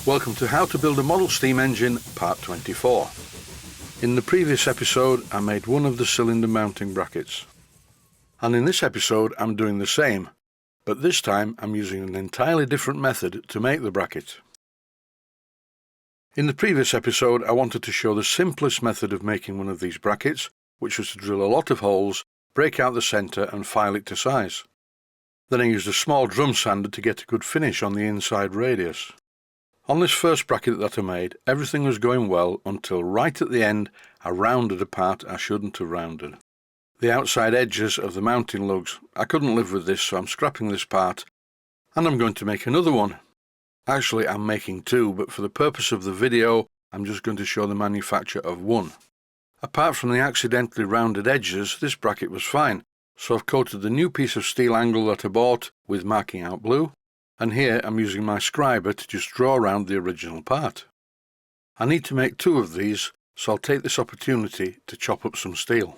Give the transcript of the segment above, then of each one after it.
Welcome to How to Build a Model Steam Engine, Part 24. In the previous episode, I made one of the cylinder mounting brackets. And in this episode, I'm doing the same, but this time I'm using an entirely different method to make the bracket. In the previous episode, I wanted to show the simplest method of making one of these brackets, which was to drill a lot of holes, break out the centre and file it to size. Then I used a small drum sander to get a good finish on the inside radius. On this first bracket that I made, everything was going well until right at the end I rounded a part I shouldn't have rounded. The outside edges of the mounting lugs. I couldn't live with this, so I'm scrapping this part and I'm going to make another one. Actually, I'm making two, but for the purpose of the video I'm just going to show the manufacture of one. Apart from the accidentally rounded edges, this bracket was fine, so I've coated the new piece of steel angle that I bought with marking out blue. And here I'm using my scriber to just draw around the original part. I need to make two of these, so I'll take this opportunity to chop up some steel.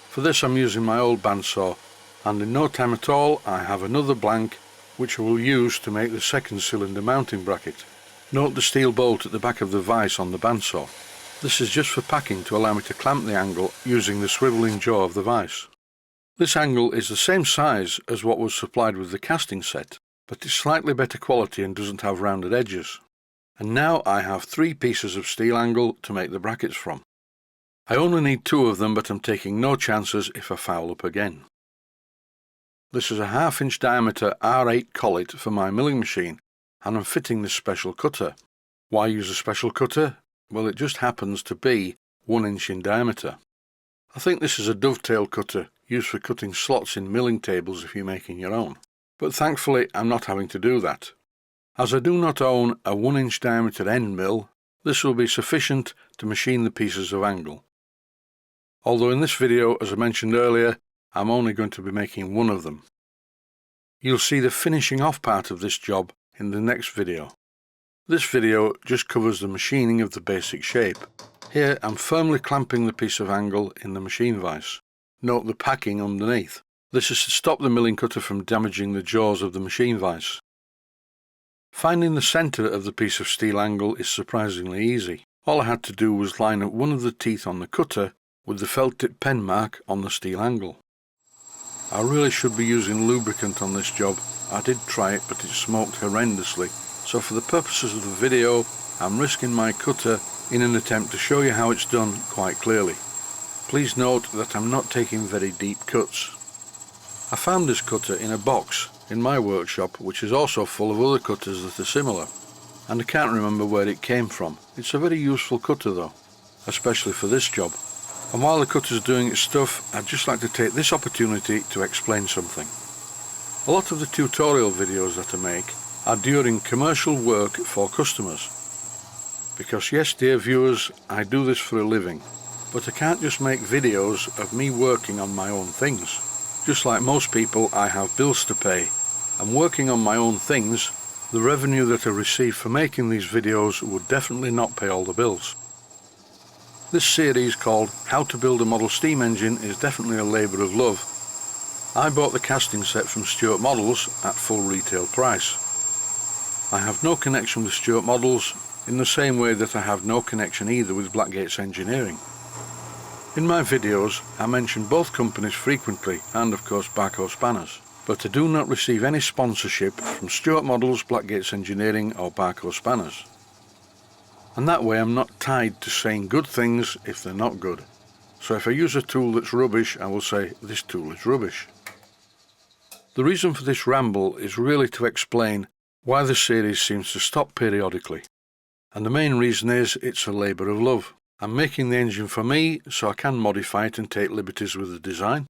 For this I'm using my old bandsaw, and in no time at all I have another blank which I will use to make the second cylinder mounting bracket. Note the steel bolt at the back of the vise on the bandsaw. This is just for packing to allow me to clamp the angle using the swivelling jaw of the vise. This angle is the same size as what was supplied with the casting set, but it's slightly better quality and doesn't have rounded edges. And now I have three pieces of steel angle to make the brackets from. I only need two of them, but I'm taking no chances if I foul up again. This is a 1/2 inch diameter R8 collet for my milling machine, and I'm fitting this special cutter. Why use a special cutter? Well, it just happens to be 1 inch in diameter. I think this is a dovetail cutter, used for cutting slots in milling tables if you're making your own. But thankfully I'm not having to do that. As I do not own a 1 inch diameter end mill, this will be sufficient to machine the pieces of angle. Although in this video, as I mentioned earlier, I'm only going to be making one of them. You'll see the finishing off part of this job in the next video. This video just covers the machining of the basic shape. Here I'm firmly clamping the piece of angle in the machine vise. Note the packing underneath. This is to stop the milling cutter from damaging the jaws of the machine vise. Finding the centre of the piece of steel angle is surprisingly easy. All I had to do was line up one of the teeth on the cutter with the felt tip pen mark on the steel angle. I really should be using lubricant on this job. I did try it, but it smoked horrendously, so for the purposes of the video I'm risking my cutter in an attempt to show you how it's done quite clearly. Please note that I'm not taking very deep cuts. I found this cutter in a box in my workshop, which is also full of other cutters that are similar, and I can't remember where it came from. It's a very useful cutter though, especially for this job. And while the cutter's doing its stuff, I'd just like to take this opportunity to explain something. A lot of the tutorial videos that I make are during commercial work for customers. Because yes, dear viewers, I do this for a living, but I can't just make videos of me working on my own things. Just like most people, I have bills to pay, and working on my own things, the revenue that I receive for making these videos would definitely not pay all the bills. This series called How to Build a Model Steam Engine is definitely a labour of love. I bought the casting set from Stuart Models at full retail price. I have no connection with Stuart Models in the same way that I have no connection either with Blackgates Engineering. In my videos I mention both companies frequently and of course Barco Spanners, but I do not receive any sponsorship from Stuart Models, Blackgates Engineering or Barco Spanners. And that way I'm not tied to saying good things if they're not good. So if I use a tool that's rubbish, I will say this tool is rubbish. The reason for this ramble is really to explain why the series seems to stop periodically. And the main reason is it's a labour of love. I'm making the engine for me, so I can modify it and take liberties with the design.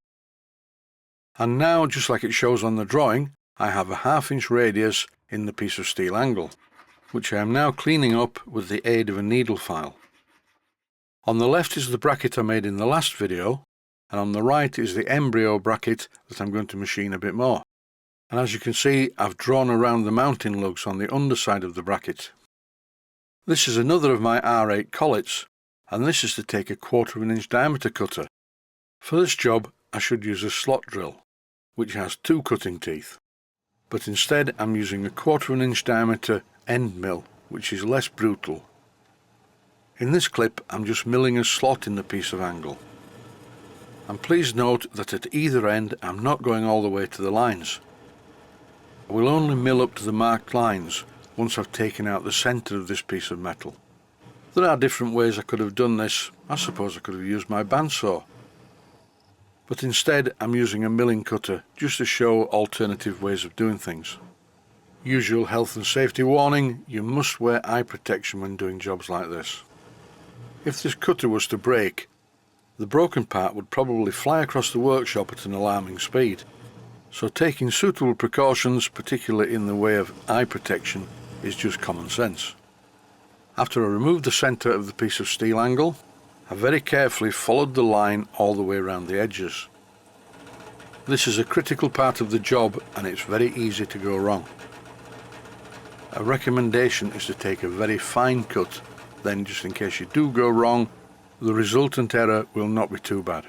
And now, just like it shows on the drawing, I have a 1/2 inch radius in the piece of steel angle, which I am now cleaning up with the aid of a needle file. On the left is the bracket I made in the last video, and on the right is the embryo bracket that I'm going to machine a bit more. And as you can see, I've drawn around the mounting lugs on the underside of the bracket. This is another of my R8 collets, and this is to take a 1/4 inch diameter cutter. For this job I should use a slot drill, which has two cutting teeth. but instead I'm using a 1/4 inch diameter end mill, which is less brutal. In this clip I'm just milling a slot in the piece of angle. And please note that at either end I'm not going all the way to the lines. I will only mill up to the marked lines once I've taken out the centre of this piece of metal. There are different ways I could have done this. I suppose I could have used my bandsaw. But instead I'm using a milling cutter just to show alternative ways of doing things. Usual health and safety warning, you must wear eye protection when doing jobs like this. If this cutter was to break, the broken part would probably fly across the workshop at an alarming speed. So taking suitable precautions, particularly in the way of eye protection, is just common sense. After I removed the centre of the piece of steel angle, I very carefully followed the line all the way around the edges. This is a critical part of the job and it's very easy to go wrong. A recommendation is to take a very fine cut, then just in case you do go wrong, the resultant error will not be too bad.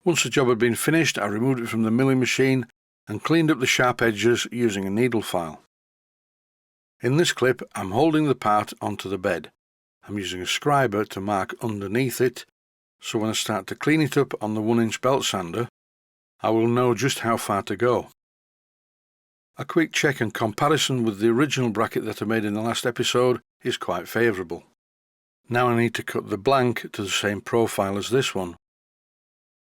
Once the job had been finished, I removed it from the milling machine and cleaned up the sharp edges using a needle file. In this clip, I'm holding the part onto the bed. I'm using a scriber to mark underneath it, so when I start to clean it up on the 1-inch belt sander, I will know just how far to go. A quick check and comparison with the original bracket that I made in the last episode is quite favourable. Now I need to cut the blank to the same profile as this one.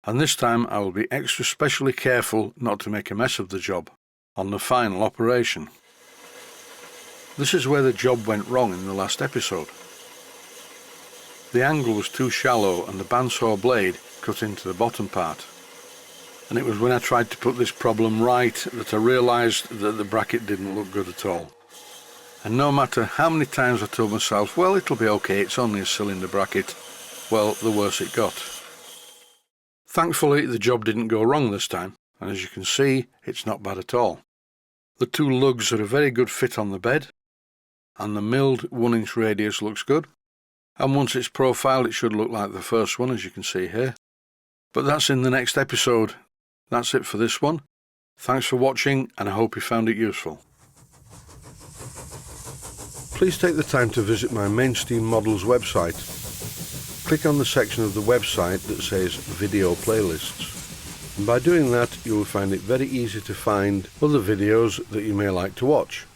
And this time I will be extra specially careful not to make a mess of the job on the final operation. This is where the job went wrong in the last episode. The angle was too shallow and the bandsaw blade cut into the bottom part. And it was when I tried to put this problem right that I realised that the bracket didn't look good at all. And no matter how many times I told myself, well, it'll be okay, it's only a cylinder bracket, well, the worse it got. Thankfully, the job didn't go wrong this time, and as you can see, it's not bad at all. The two lugs are a very good fit on the bed, and the milled 1-inch radius looks good. And once it's profiled, it should look like the first one, as you can see here. But that's in the next episode. That's it for this one. Thanks for watching, and I hope you found it useful. Please take the time to visit my Mainsteam Models website. Click on the section of the website that says Video Playlists. And by doing that, you will find it very easy to find other videos that you may like to watch.